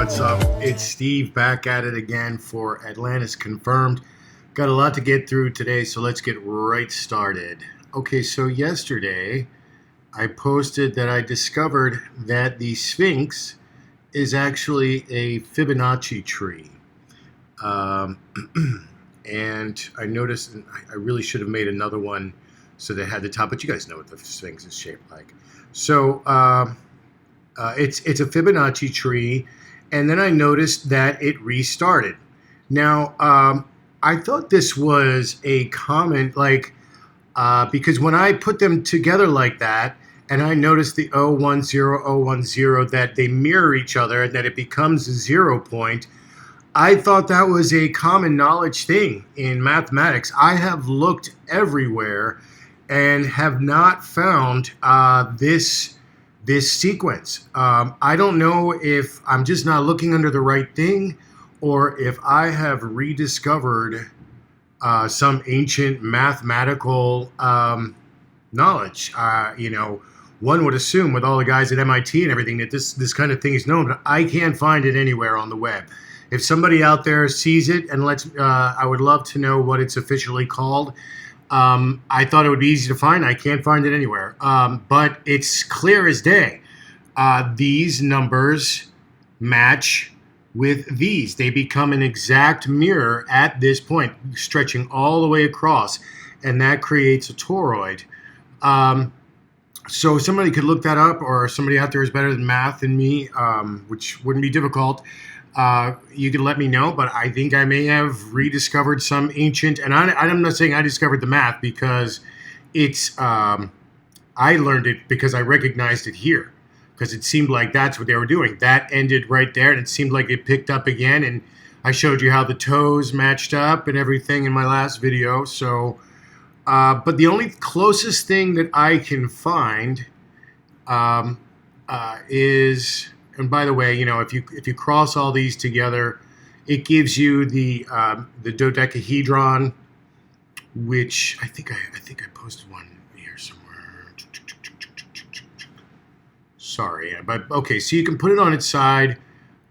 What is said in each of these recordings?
what's up? It's Steve back at it again for Atlantis Confirmed. Got a lot to get through today, so let's get right started. Okay, so yesterday I posted that I discovered that the Sphinx is actually a Fibonacci tree. And I noticed, and I really should have made another one so they had the top, but you guys know what the Sphinx is shaped like. So it's a Fibonacci tree, and then I noticed that it restarted. Now, I thought this was a comment, because when I put them together like that, and I noticed the 010, 010, that they mirror each other and that it becomes a 0 point, I thought that was a common knowledge thing in mathematics. I have looked everywhere and have not found this sequence. I don't know if I'm just not looking under the right thing, or if I have rediscovered some ancient mathematical knowledge. One would assume with all the guys at MIT and everything that this kind of thing is known, but I can't find it anywhere on the web. If somebody out there sees it, and I would love to know what it's officially called. I thought it would be easy to find. I can't find it anywhere. But it's clear as day. These numbers match with these. They become an exact mirror at this point, stretching all the way across, and that creates a toroid. So somebody could look that up, or somebody out there is better than math than me, which wouldn't be difficult. You can let me know, but I think I may have rediscovered some ancient, and I'm not saying I discovered the math, because it's, I learned it because I recognized it here, because it seemed like that's what they were doing. That ended right there, and it seemed like it picked up again, and I showed you how the toes matched up and everything in my last video. So, but the only closest thing that I can find is... And by the way, if you cross all these together, it gives you the dodecahedron, which I think I posted one here somewhere. Sorry, but okay. So you can put it on its side,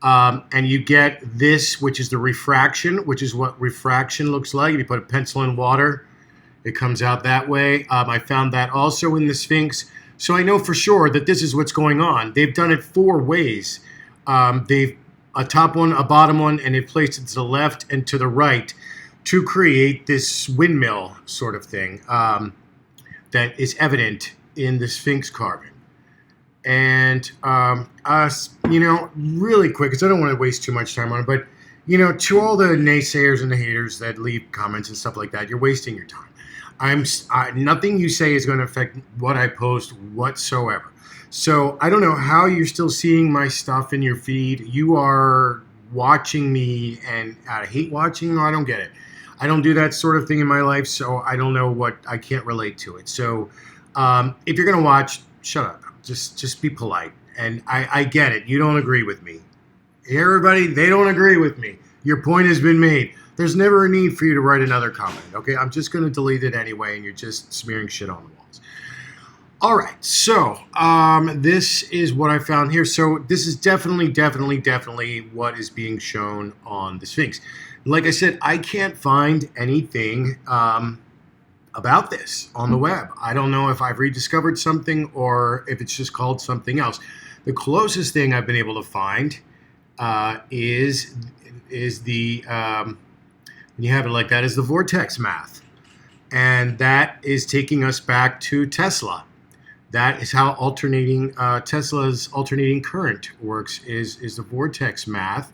and you get this, which is the refraction, which is what refraction looks like. If you put a pencil in water, it comes out that way. I found that also in the Sphinx. So I know for sure that this is what's going on. They've done it 4 ways. They've a top one, a bottom one, and they've placed it to the left and to the right to create this windmill sort of thing that is evident in the Sphinx carving. And, really quick, because I don't want to waste too much time on it, but, to all the naysayers and the haters that leave comments and stuff like that, you're wasting your time. Nothing you say is going to affect what I post whatsoever. So I don't know how you're still seeing my stuff in your feed. You are watching me and hate watching. No, I don't get it. I don't do that sort of thing in my life, so I don't know I can't relate to it. So if you're going to watch, shut up. Just be polite. And I get it. You don't agree with me. Everybody, they don't agree with me. Your point has been made. There's never a need for you to write another comment, okay? I'm just going to delete it anyway, and you're just smearing shit on the walls. All right, so this is what I found here. So this is definitely what is being shown on the Sphinx. Like I said, I can't find anything about this on the web. I don't know if I've rediscovered something or if it's just called something else. The closest thing I've been able to find is the... and you have it like that, is the vortex math. And that is taking us back to Tesla. That is how Tesla's alternating current works, is the vortex math.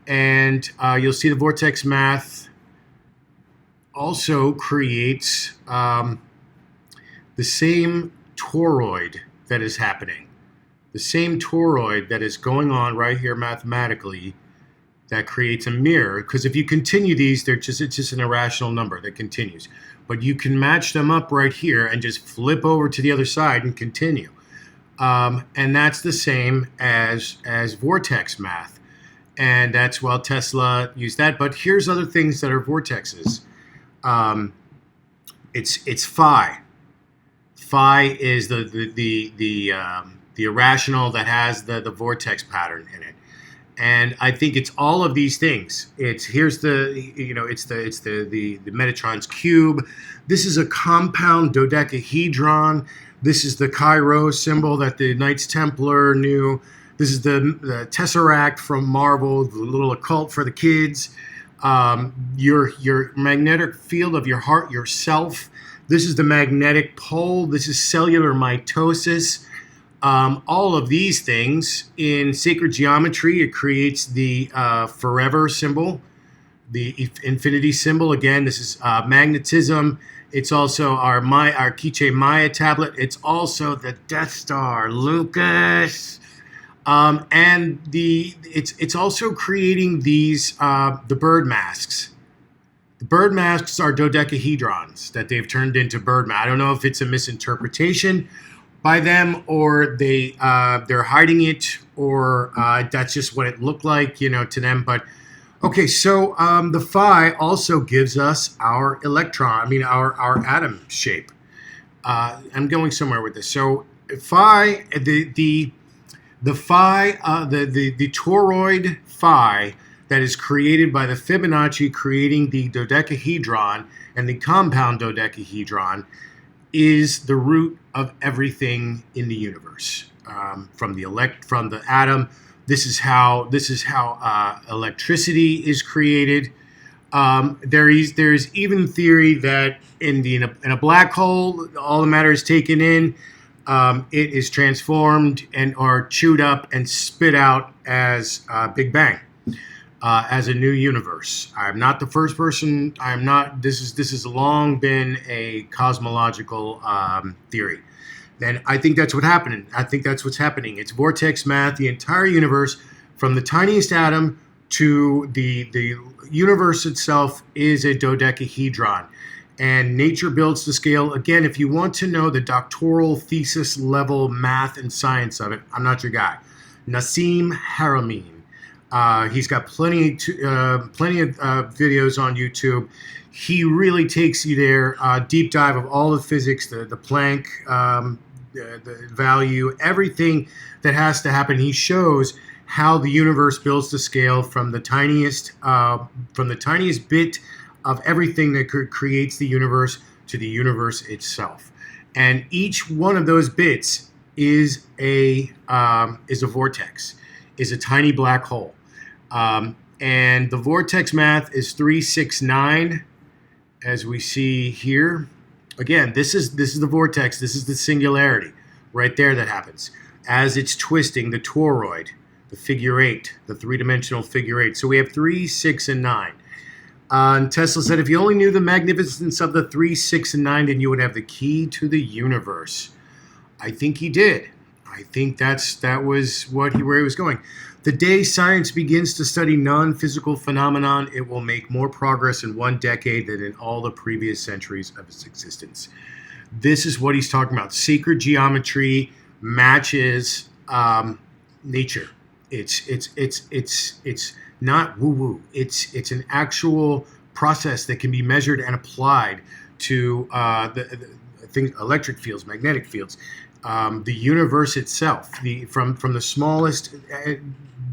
And you'll see the vortex math also creates the same toroid that is happening. The same toroid that is going on right here mathematically, that creates a mirror, because if you continue these, it's just an irrational number that continues. But you can match them up right here and just flip over to the other side and continue. And that's the same as vortex math. And that's, Tesla used that. But here's other things that are vortexes. It's phi. Phi is the irrational that has the vortex pattern in it. And I think it's all of these things. It's here's the it's the Metatron's cube. This is a compound dodecahedron. This is the Cairo symbol that the Knights Templar knew. This is the Tesseract from Marvel, the little occult for the kids. Your magnetic field of your heart, yourself. This is the magnetic pole. This is cellular mitosis. All of these things in sacred geometry, it creates the forever symbol, the infinity symbol. Again, this is magnetism. It's also our Quiche Maya tablet. It's also the Death Star, Lucas. And it's also creating these the bird masks. The bird masks are dodecahedrons that they've turned into bird masks. I don't know if it's a misinterpretation by them, or they're hiding it, or that's just what it looked like, to them. But okay, so the phi also gives us our electron. Our atom shape. I'm going somewhere with this. So phi, the phi, the toroid phi that is created by the Fibonacci creating the dodecahedron and the compound dodecahedron is the root of everything in the universe. From the atom, this is how electricity is created. There's even theory that in a black hole, all the matter is taken in. It is transformed or chewed up and spit out as Big Bang, as a new universe. I'm not the first person. This has long been a cosmological theory. And I think that's what happened. I think that's what's happening. It's vortex math. The entire universe, from the tiniest atom to the universe itself, is a dodecahedron. And nature builds the scale. Again, if you want to know the doctoral thesis level math and science of it, I'm not your guy. Nassim Haramein. He's got plenty of videos on YouTube. He really takes you there. Deep dive of all the physics, the Planck, the value, everything that has to happen. He shows how the universe builds the scale from the tiniest bit of everything that creates the universe to the universe itself. And each one of those bits is a vortex, is a tiny black hole. And the vortex math is 369, as we see here. Again, this is the vortex. This is the singularity right there that happens as it's twisting the toroid, the figure eight, the three-dimensional figure eight. So we have 3, 6, and 9. And Tesla said, if you only knew the magnificence of the 3, 6, and 9, then you would have the key to the universe. I think he did. I think that was where he was going. The day science begins to study non-physical phenomenon, it will make more progress in 1 decade than in all the previous centuries of its existence. This is what he's talking about. Sacred geometry matches nature. It's not woo-woo. It's an actual process that can be measured and applied to the things, electric fields, magnetic fields, the universe itself. From the smallest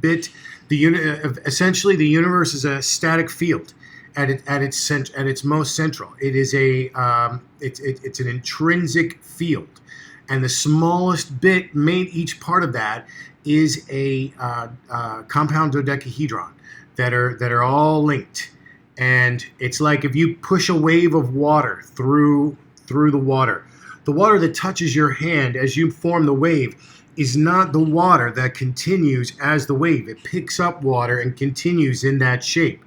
bit, essentially the universe is a static field at its most central. It is it's an intrinsic field, and the smallest bit made each part of that is a compound dodecahedron that are all linked. And it's like if you push a wave of water through the water that touches your hand as you form the wave is not the water that continues as the wave. It picks up water and continues in that shape.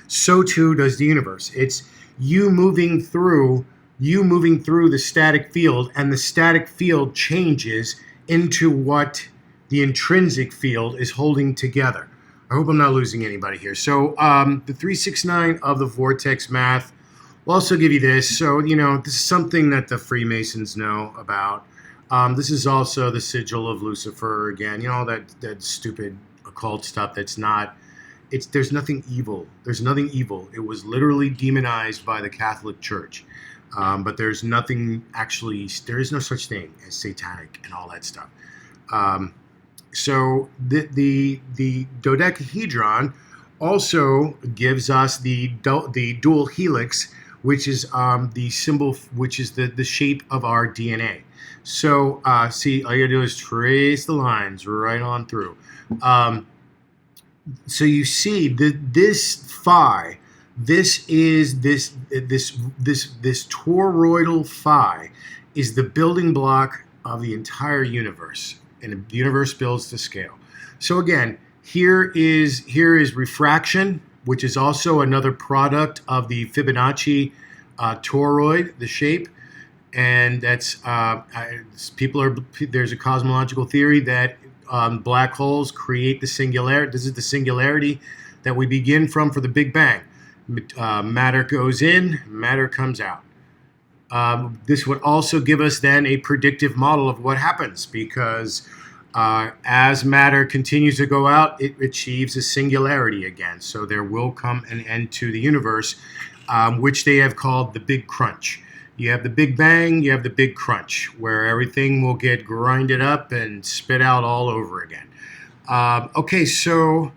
So too does the universe. It's you moving through the static field, and the static field changes into what the intrinsic field is holding together. I hope I'm not losing anybody here. So the 369 of the vortex math will also give you this. So, this is something that the Freemasons know about. This is also the sigil of Lucifer again. All that stupid occult stuff that's not, there's nothing evil. There's nothing evil. It was literally demonized by the Catholic Church. But there's nothing there is no such thing as satanic and all that stuff. So the dodecahedron also gives us the dual helix, which is the symbol, which is the shape of our DNA. So see, all you gotta do is trace the lines right on through. So you see that this phi, this is this toroidal phi, is the building block of the entire universe, and the universe builds to scale. So again, here is refraction, which is also another product of the Fibonacci toroid, the shape. And that's there's a cosmological theory that black holes create the singularity. This is the singularity that we begin from for the Big Bang. Matter goes in, matter comes out. This would also give us then a predictive model of what happens, because as matter continues to go out, it achieves a singularity again. So there will come an end to the universe, which they have called the Big Crunch. You have the Big Bang, you have the Big Crunch, where everything will get grinded up and spit out all over again. Okay, so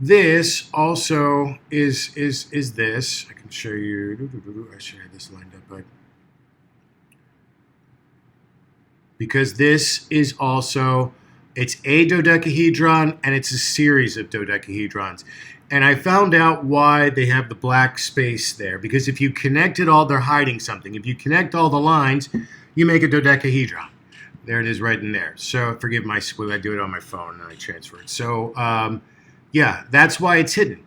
this also is this. I can show you. I should have this lined up, but because this is also, it's a dodecahedron and it's a series of dodecahedrons. And I found out why they have the black space there. Because if you connect it all, they're hiding something. If you connect all the lines, you make a dodecahedron. There it is right in there. So forgive my squeal. I do it on my phone and I transfer it. So yeah, that's why it's hidden.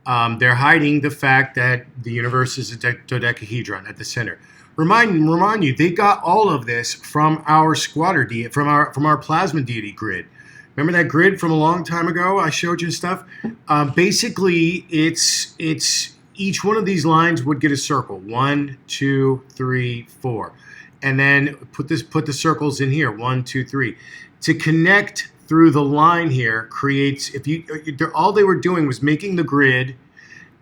They're hiding the fact that the universe is a dodecahedron at the center. Remind you, they got all of this from our squatter deity, from our plasma deity grid. Remember that grid from a long time ago? I showed you stuff. Basically, it's each one of these lines would get a circle. 1, 2, 3, 4, and then put the circles in here. 1, 2, 3. To connect through the line here creates. All they were doing was making the grid,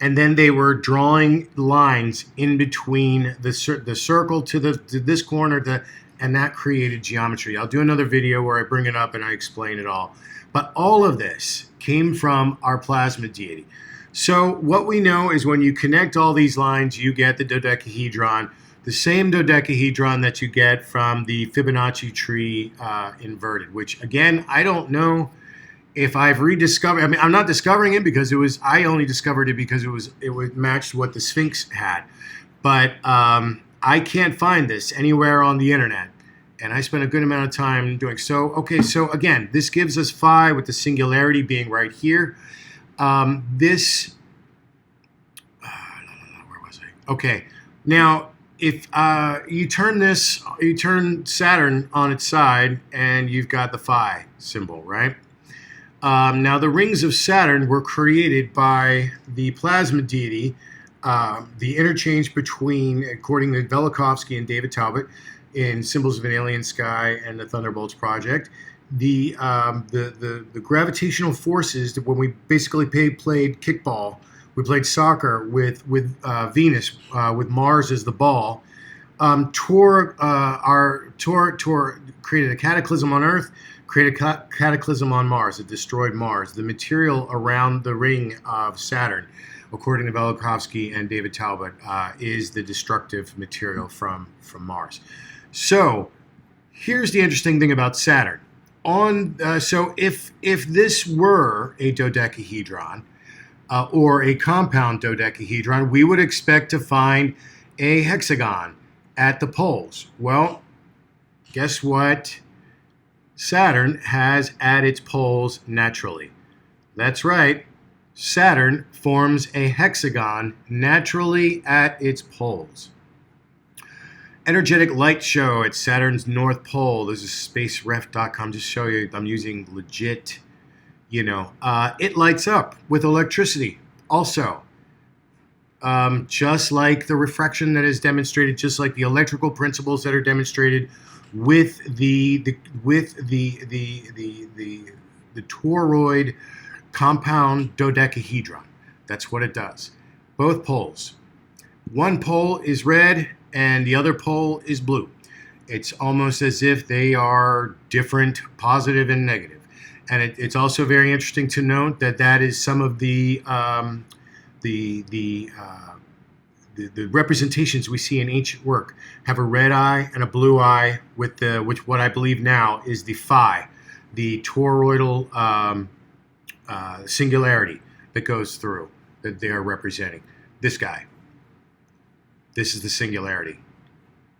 and then they were drawing lines in between the circle to this corner and that created geometry. I'll do another video where I bring it up and I explain it all. But all of this came from our plasma deity. So what we know is when you connect all these lines, you get the dodecahedron, the same dodecahedron that you get from the Fibonacci tree inverted, which again, I don't know if I've rediscovered. I mean, I'm not discovering it because I only discovered it because it matched what the Sphinx had. But I can't find this anywhere on the internet, and I spent a good amount of time doing so. Okay, so again, this gives us phi with the singularity being right here. Where was I? Okay, now if you turn Saturn on its side, and you've got the phi symbol, right? Now the rings of Saturn were created by the plasma deity. The interchange between, according to Velikovsky and David Talbot, in Symbols of an Alien Sky and the Thunderbolts Project, the gravitational forces, when we basically played kickball, we played soccer with Venus, with Mars as the ball, created a cataclysm on Earth, created a cataclysm on Mars. It destroyed Mars. The material around the ring of Saturn, according to Velikovsky and David Talbot, is the destructive material from Mars. So here's the interesting thing about Saturn. So if this were a dodecahedron or a compound dodecahedron, we would expect to find a hexagon at the poles. Well, guess what Saturn has at its poles naturally? That's right. Saturn forms a hexagon naturally at its poles. Energetic light show at Saturn's North Pole. This is spaceref.com. Just show you I'm using legit, it lights up with electricity also. Just like the refraction that is demonstrated, just like the electrical principles that are demonstrated with the toroid compound dodecahedron. That's what it does. Both poles. One pole is red and the other pole is blue. It's almost as if they are different, positive and negative. And it's also very interesting to note that that is some of the representations we see in ancient work have a red eye and a blue eye with which what I believe now is the phi, the toroidal singularity that goes through that they are representing. This guy. This is the singularity.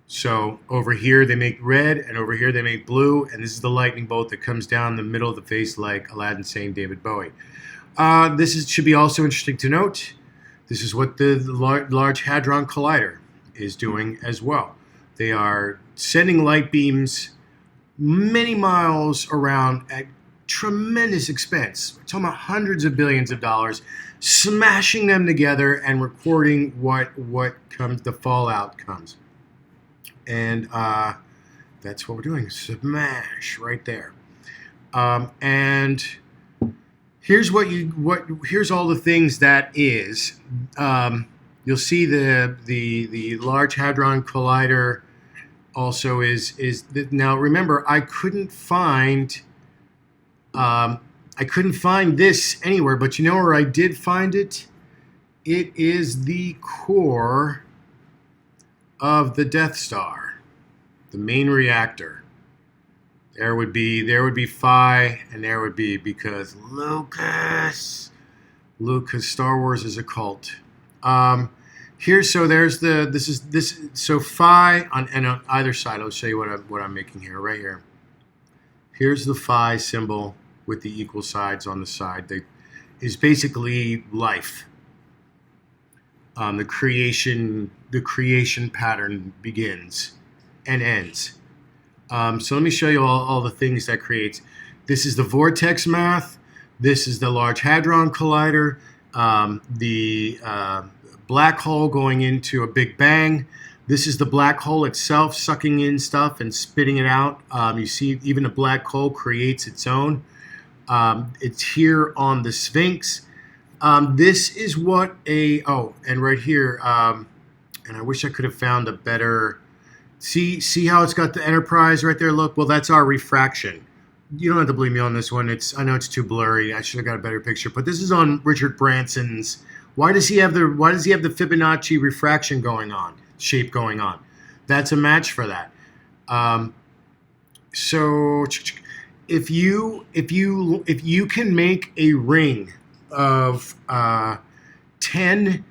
So over here they make red, and over here they make blue, and this is the lightning bolt that comes down the middle of the face like Aladdin saying David Bowie. Should be also interesting to note. This is what the Large Hadron Collider is doing as well. They are sending light beams many miles around at tremendous expense. We're talking about hundreds of billions of dollars, smashing them together and recording what comes, the fallout comes. And that's what we're doing. Smash right there. And here's here's all the things that is. You'll see the Large Hadron Collider also is now. Remember, I couldn't find this anywhere, but you know where I did find it? It is the core of the Death Star, the main reactor. There would be phi, and there would be, because Lucas, Star Wars is occult. So phi on either side. I'll show you what I'm making here, right here. Here's the phi symbol with the equal sides on the side. That is basically life. The creation pattern begins and ends. So let me show you all the things that creates. This is the vortex math. This is the Large Hadron Collider. The black hole going into a Big Bang. This is the black hole itself sucking in stuff and spitting it out. You see, even a black hole creates its own. It's here on the Sphinx. This is what and right here, and I wish I could have found a better. See how it's got the Enterprise right there? Look, well, that's our refraction. You don't have to believe me on this one. I know it's too blurry. I should have got a better picture. But this is on Richard Branson's. Why does he have the Fibonacci refraction shape going on? That's a match for that. So if you can make a ring of 10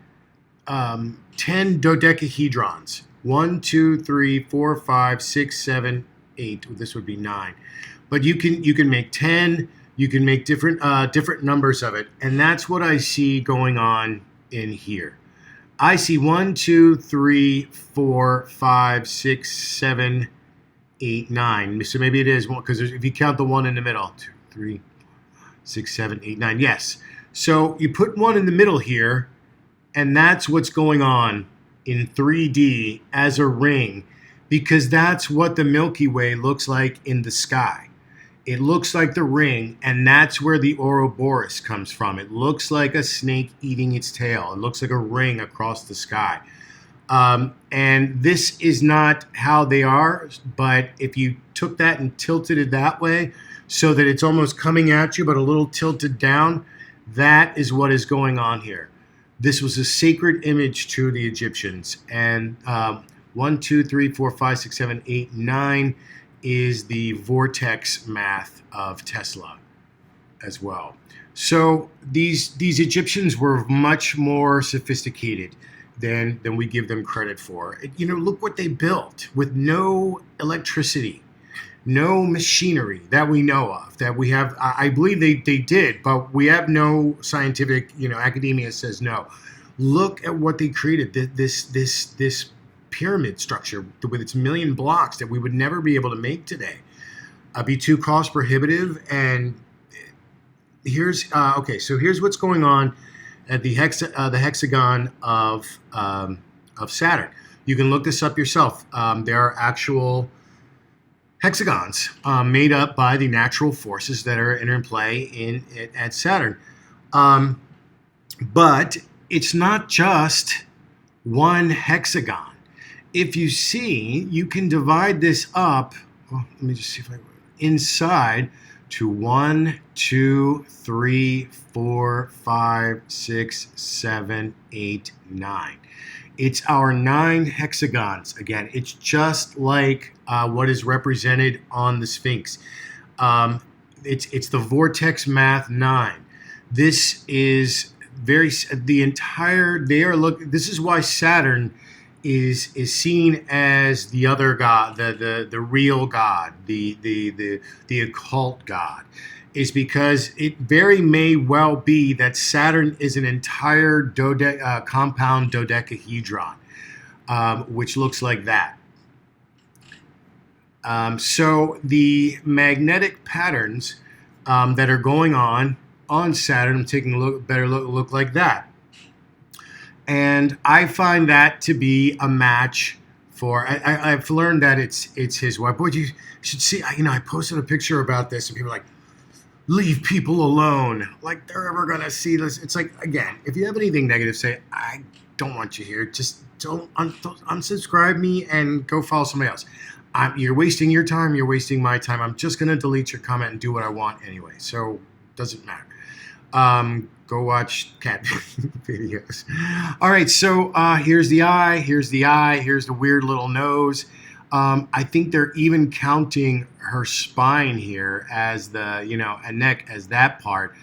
dodecahedrons. 1, 2, 3, 4, 5, 6, 7, 8. This would be 9. But you can make 10. You can make different numbers of it, and that's what I see going on in here. I see 1, 2, 3, 4, 5, 6, 7, 8, 9. So maybe it is one, because if you count the one in the middle, 2, 3, 6, 7, 8, 9. Yes. So you put one in the middle here, and that's what's going on in 3D as a ring, because that's what the Milky Way looks like in the sky. It looks like the ring, and that's where the Ouroboros comes from. It looks like a snake eating its tail. It looks like a ring across the sky. And this is not how they are, but if you took that and tilted it that way so that it's almost coming at you but a little tilted down, that is what is going on here. This was a sacred image to the Egyptians. And 1, 2, 3, 4, 5, 6, 7, 8, 9 is the vortex math of Tesla as well. So these Egyptians were much more sophisticated than we give them credit for. You know, look what they built with no electricity, no machinery that we know of, that we have. I believe they did, but we have no scientific, academia says no. Look at what they created, this pyramid structure with its million blocks that we would never be able to make today. Be too cost prohibitive. And here's so here's what's going on at the hexagon of Saturn. You can look this up yourself. There are actual hexagons made up by the natural forces that are in play at Saturn. But it's not just one hexagon. If you see, you can divide this up. Well, let me just see if inside to 1, 2, 3, 4, 5, 6, 7, 8, 9. It's our 9 hexagons. Again, it's just like what is represented on the Sphinx. It's the Vortex Math 9. This is this is why Saturn is seen as the other god, the real god, the occult god, is because it very may well be that Saturn is an entire compound dodecahedron, which looks like that. So the magnetic patterns that are going on Saturn, I'm taking a better look like that. And I find that to be a match for. I've learned that it's his wife. Boy, you should see. I posted a picture about this, and people are like, "Leave people alone." Like they're ever gonna see this. It's like, again, if you have anything negative to say, I don't want you here. Just don't unsubscribe me and go follow somebody else. You're wasting your time. You're wasting my time. I'm just gonna delete your comment and do what I want anyway. So it doesn't matter. Go watch cat videos. All right, so here's the eye, here's the weird little nose. I think they're even counting her spine here as a neck as that part.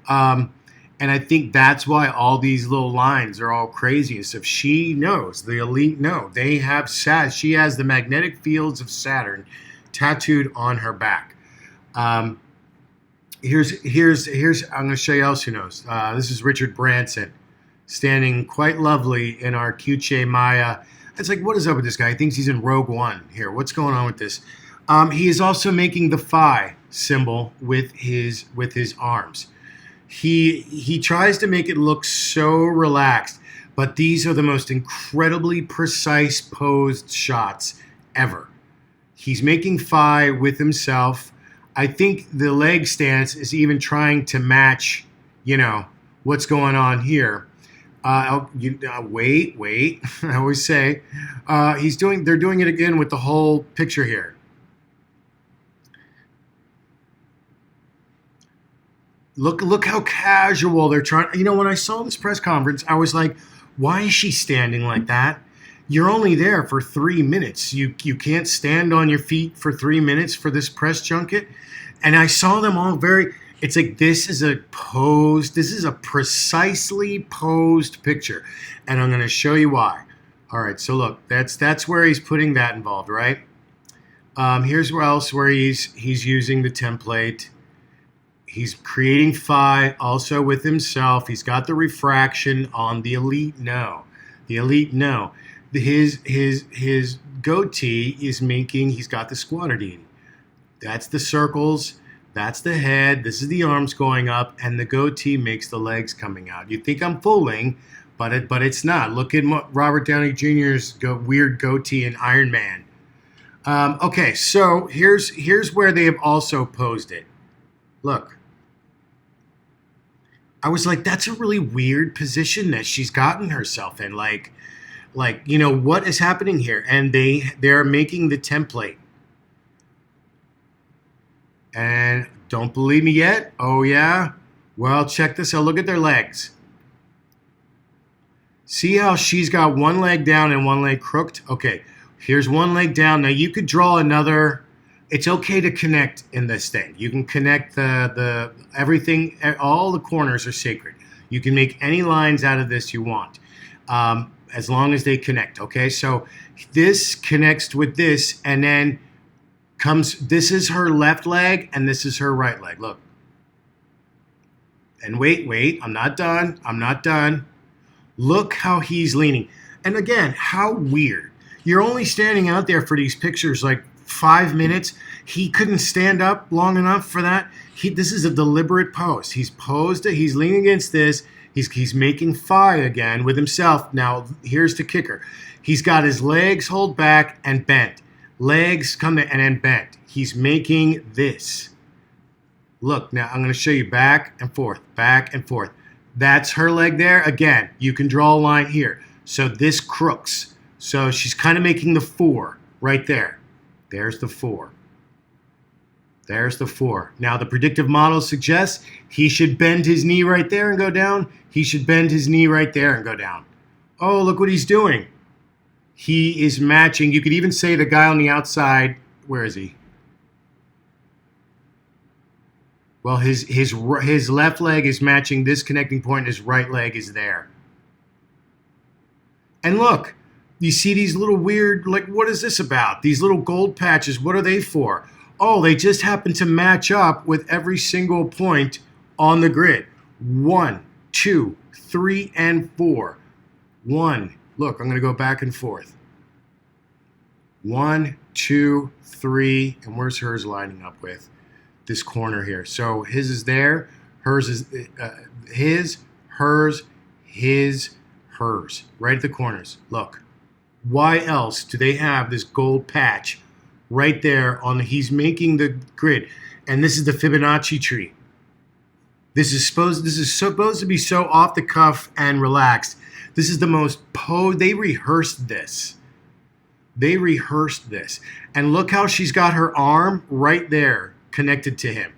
And I think that's why all these little lines are all crazy and stuff. She knows, the elite know. They have she has the magnetic fields of Saturn tattooed on her back. Here's I'm going to show you else who knows. This is Richard Branson standing quite lovely in our Q-Che Maya. It's like, what is up with this guy? He thinks he's in Rogue One here. What's going on with this? He is also making the phi symbol with his arms. He tries to make it look so relaxed, but these are the most incredibly precise posed shots ever. He's making phi with himself. I think the leg stance is even trying to match, what's going on here. Wait. I always say, they're doing it again with the whole picture here. Look how casual they're trying. When I saw this press conference, I was like, why is she standing like that? You're only there for 3 minutes. You can't stand on your feet for 3 minutes for this press junket. And I saw them all it's like, this is a precisely posed picture. And I'm going to show you why. All right, so look, that's where he's putting that involved, right? Here's where he's using the template. He's creating phi also with himself. He's got the refraction on the elite no. His goatee is he's got the squaternity. That's the circles. That's the head. This is the arms going up, and the goatee makes the legs coming out. You think I'm fooling, but it's not. Look at Robert Downey Jr.'s weird goatee in Iron Man. Okay, so here's where they have also posed it. Look. I was like, that's a really weird position that she's gotten herself in. Like, what is happening here? And they're making the template. And don't believe me yet? Oh, yeah? Well, check this out. Look at their legs. See how she's got one leg down and one leg crooked? Okay, here's one leg down. Now, you could draw another. It's okay to connect in this thing. You can connect the everything. All the corners are sacred. You can make any lines out of this you want, as long as they connect. Okay, so this connects with this, and then this is her left leg, and this is her right leg. Look. And wait, I'm not done. Look how he's leaning. And again, how weird. You're only standing out there for these pictures like 5 minutes. He couldn't stand up long enough for that. This is a deliberate pose. He's posed it. He's leaning against this. He's making phi again with himself. Now, here's the kicker. He's got his legs hold back and bent. Legs come in and then bent. He's making this. Look, now I'm going to show you back and forth. That's her leg there. Again, you can draw a line here. So this crooks. So she's kind of making the 4 right there. There's the 4. There's the 4. Now the predictive model suggests he should bend his knee right there and go down. He should bend his knee right there and go down. Oh, look what he's doing. He is matching. You could even say the guy on the outside, where is he? Well, his left leg is matching this connecting point. His right leg is there. And look, you see these little weird, like, what is this about? These little gold patches, what are they for? Oh, they just happen to match up with every single point on the grid. 1, 2, 3, and 4. 1. Look, I'm going to go back and forth. 1, 2, 3, and where's hers lining up with? This corner here. So his is there, hers is his, hers, his, hers, right at the corners. Look, why else do they have this gold patch right there on the, he's making the grid, and this is the Fibonacci tree. This is supposed to be so off the cuff and relaxed. This is the most they rehearsed this. They rehearsed this, and look how she's got her arm right there connected to him,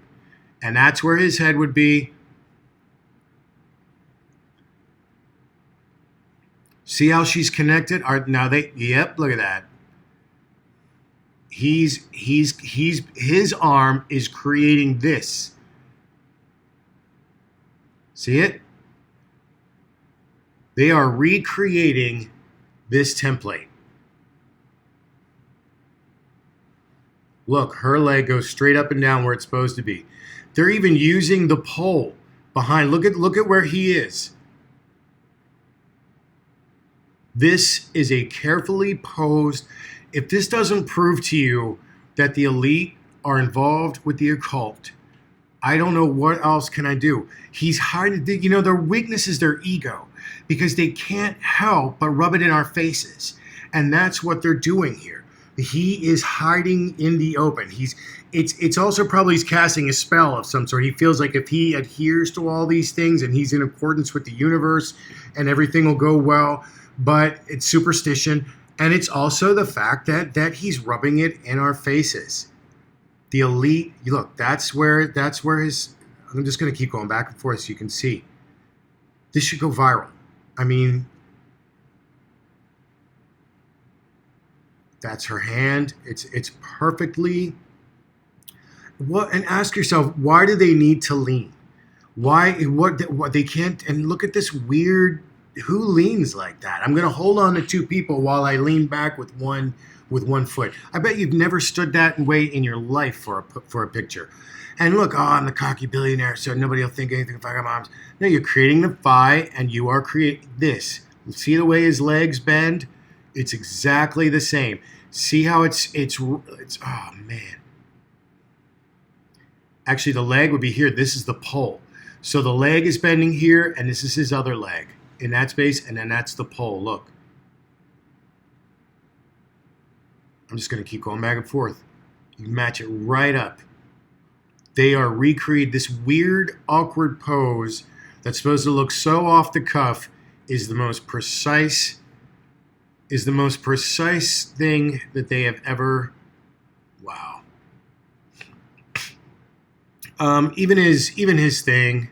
and that's where his head would be. See how she's connected? Now yep, look at that. His arm is creating this. See it? They are recreating this template. Look, her leg goes straight up and down where it's supposed to be. They're even using the pole behind. Look at where he is. This is a carefully posed. If this doesn't prove to you that the elite are involved with the occult, I don't know what else can I do. He's hiding, their weakness is their ego, because they can't help but rub it in our faces. And that's what they're doing here. He is hiding in the open. It's also probably he's casting a spell of some sort. He feels like if he adheres to all these things and he's in accordance with the universe and everything will go well, but it's superstition. And it's also the fact that he's rubbing it in our faces. The elite, look, that's where his, I'm just going to keep going back and forth so you can see. This should go viral. I mean, that's her hand. It's perfectly, and ask yourself, why do they need to lean? What they can't, and look at this weird, who leans like that? I'm going to hold on to 2 people while I lean back with one foot. I bet you've never stood that way in your life for a picture. And look, I'm the cocky billionaire, so nobody will think anything if I got moms. No, you're creating the phi, and you are creating this. See the way his legs bend? It's exactly the same. See how it's oh man. Actually, the leg would be here. This is the pole. So the leg is bending here, and this is his other leg in that space, and then that's the pole. Look. I'm just going to keep going back and forth. You match it right up. They are recreating this weird, awkward pose that's supposed to look so off the cuff is the most precise thing that they have ever. Wow. Even his thing.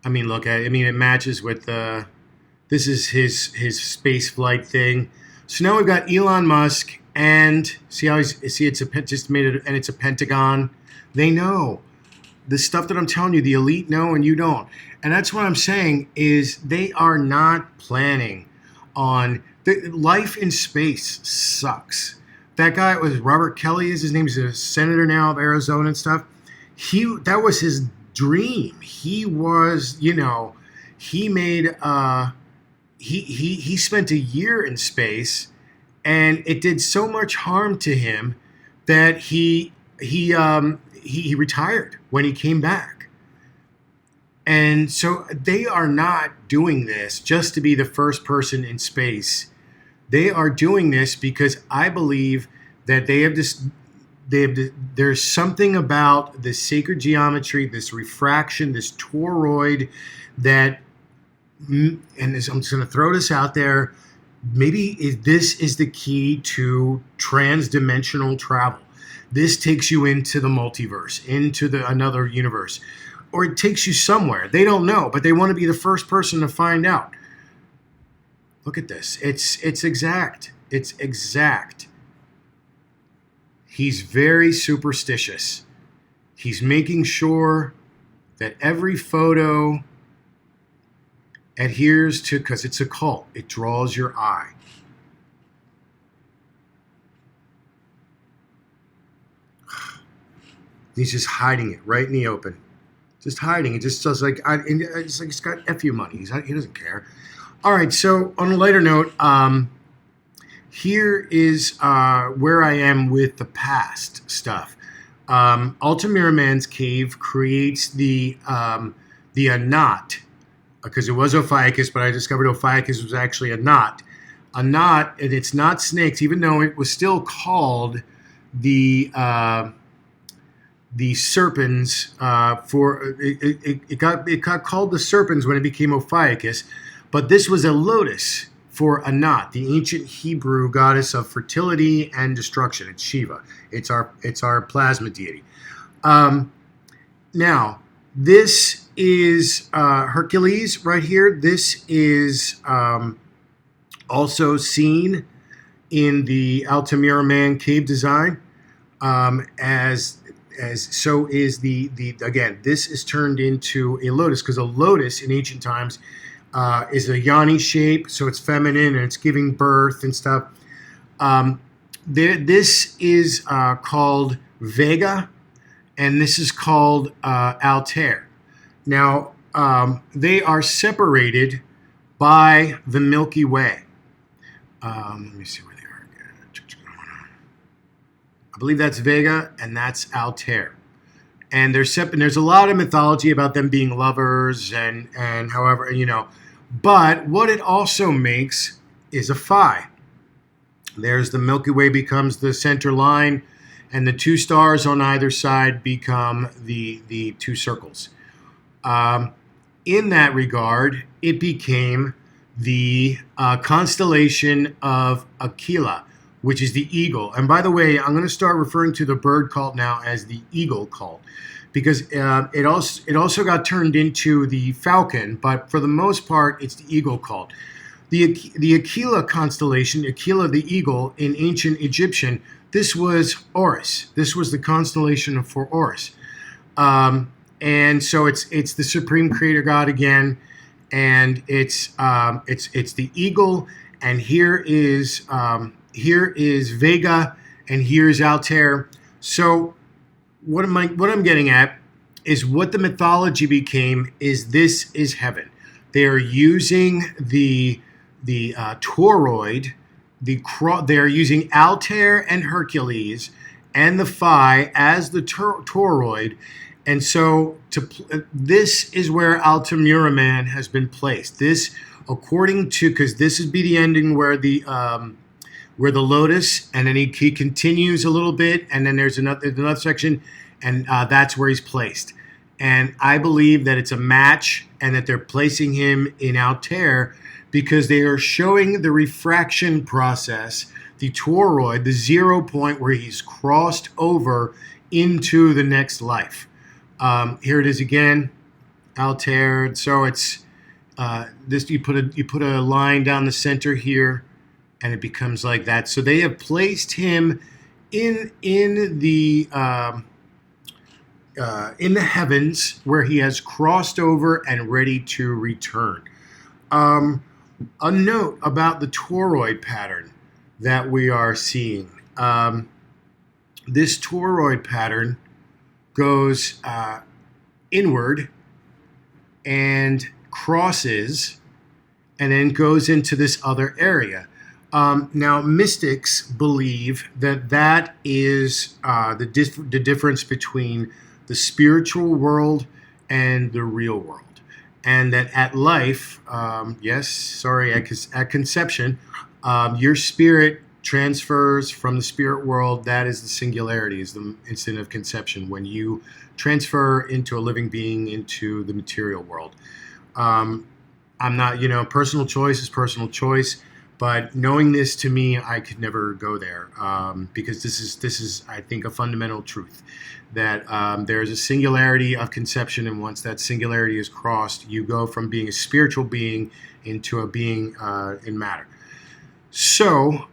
I mean, look at it. I mean, it matches with this is his space flight thing. So now we've got Elon Musk, and see how it's just made it, and it's a pentagon. They know the stuff that I'm telling you. The elite know, and you don't. And that's what I'm saying is they are not planning on life in space. Sucks. That guy was Robert Kelly. Is his name? He's a senator now of Arizona and stuff. That was his dream. He was, he made he spent a year in space, and it did so much harm to him that he retired when he came back. And so they are not doing this just to be the first person in space. They are doing this because I believe that there's something about the sacred geometry, this refraction, this toroid that, and I'm just going to throw this out there, maybe this is the key to transdimensional travel. This takes you into the multiverse, into another universe, or it takes you somewhere. They don't know, but they want to be the first person to find out. Look at this. It's exact. It's exact. He's very superstitious. He's making sure that every photo adheres to, because it's occult. It draws your eye. He's just hiding it right in the open. Just hiding it. Just does like, it's like he's got FU money. He doesn't care. All right, so on a lighter note, here is where I am with the past stuff. Altamira Man's Cave creates the knot, because it was Ophiuchus, but I discovered Ophiuchus was actually a knot. A knot, and it's not snakes, even though it was still called the serpents. It got called the serpents when it became Ophiuchus, but this was a lotus for Anat, the ancient Hebrew goddess of fertility and destruction. It's Shiva. It's our plasma deity. Now, this is Hercules right here. This is also seen in the Altamira Man cave design, as so is the again. This is turned into a lotus, because a lotus in ancient times is a yoni shape, so it's feminine and it's giving birth and stuff. This is called Vega, and this is called Altair. Now, they are separated by the Milky Way. Let me see where they are. I believe that's Vega, and that's Altair. And there's a lot of mythology about them being lovers and however, But what it also makes is a phi. There's the Milky Way becomes the center line, and the two stars on either side become the two circles. In that regard, it became the constellation of Aquila, which is the eagle. And by the way, I'm going to start referring to the bird cult now as the eagle cult, because it also got turned into the falcon, but for the most part, it's the eagle cult. The Aquila constellation, Aquila the eagle in ancient Egyptian, this was Horus. This was the constellation for Horus. And so it's the supreme creator god again, and it's the eagle, and here is Vega, and here's Altair. So what I'm getting at is what the mythology became is this is heaven. They are using the toroid, they are using Altair and Hercules and the phi as the toroid. And so this is where Altamira Man has been placed. This, according to, because this would be the ending where the lotus, and then he continues a little bit, and then there's another section, and that's where he's placed. And I believe that it's a match, and that they're placing him in Altair because they are showing the refraction process, the toroid, the 0 point where he's crossed over into the next life. Here it is again, Altair. So it's this. You put a line down the center here, and it becomes like that. So they have placed him in the heavens, where he has crossed over and ready to return. A note about the toroid pattern that we are seeing. This toroid pattern goes inward and crosses, and then goes into this other area. Now, mystics believe that is the difference between the spiritual world and the real world, and that at life, at conception, your spirit transfers from the spirit world. That is the singularity, is the instant of conception, when you transfer into a living being into the material world. I'm not, personal choice is personal choice, But knowing this, to me, I could never go there, because this is I think a fundamental truth that there is a singularity of conception, and once that singularity is crossed, you go from being a spiritual being into a being in matter. So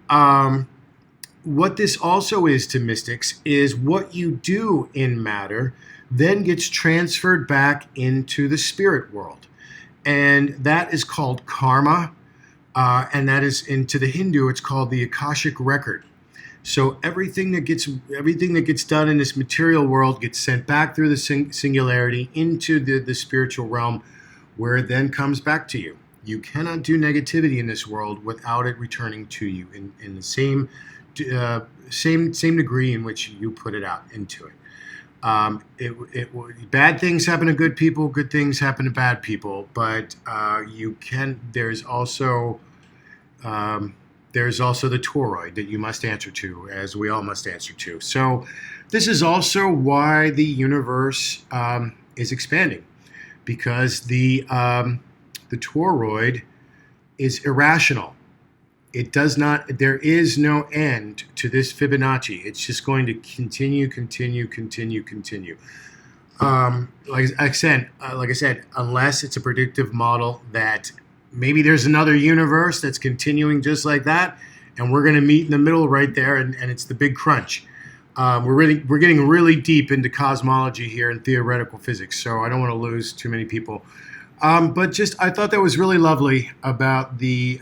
what this also is to mystics is what you do in matter then gets transferred back into the spirit world, and that is called karma. And that is, into the Hindu, it's called the Akashic record. So everything that gets done in this material world gets sent back through the singularity into the spiritual realm, where it then comes back to you. You cannot do negativity in this world without it returning to you in the same degree in which you put it out into it. Bad things happen to good people, good things happen to bad people, but there's also the toroid that you must answer to, as we all must answer to. So this is also why the universe is expanding, because the toroid is irrational. It does not. There is no end to this Fibonacci. It's just going to continue. Like I said, unless it's a predictive model that maybe there's another universe that's continuing just like that, and we're going to meet in the middle right there, and it's the big crunch. We're getting really deep into cosmology here and theoretical physics, so I don't want to lose too many people. But just I thought that was really lovely about the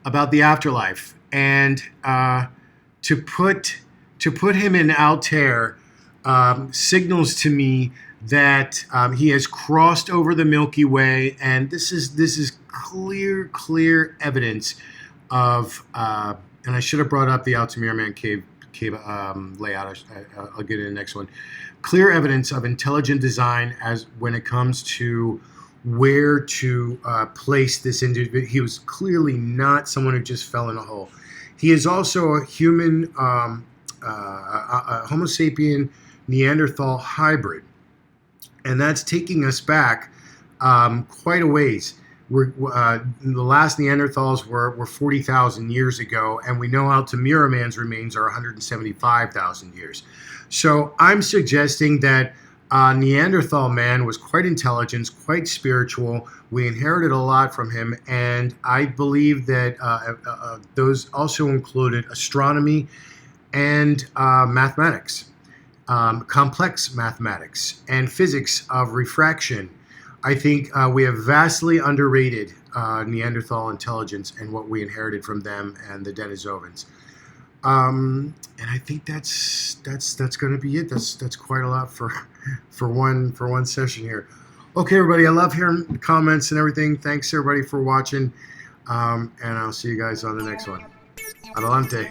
afterlife, and to put him in Altair signals to me that he has crossed over the Milky Way, and this is clear evidence of. And I should have brought up the Altamira Man cave layout. I'll get in the next one. Clear evidence of intelligent design as when it comes to where to place this individual. He was clearly not someone who just fell in a hole. He is also a human, a Homo sapien Neanderthal hybrid, and that's taking us back quite a ways. The last Neanderthals were 40,000 years ago, and we know Altamira Man's remains are 175,000 years. So I'm suggesting that Neanderthal man was quite intelligent, quite spiritual. We inherited a lot from him, and I believe that those also included astronomy and mathematics, complex mathematics, and physics of refraction. I think we have vastly underrated Neanderthal intelligence and what we inherited from them and the Denisovans. And I think that's going to be it. That's quite a lot for one session here. Okay, everybody. I love hearing comments and everything. Thanks everybody for watching, and I'll see you guys on the next one. Adelante.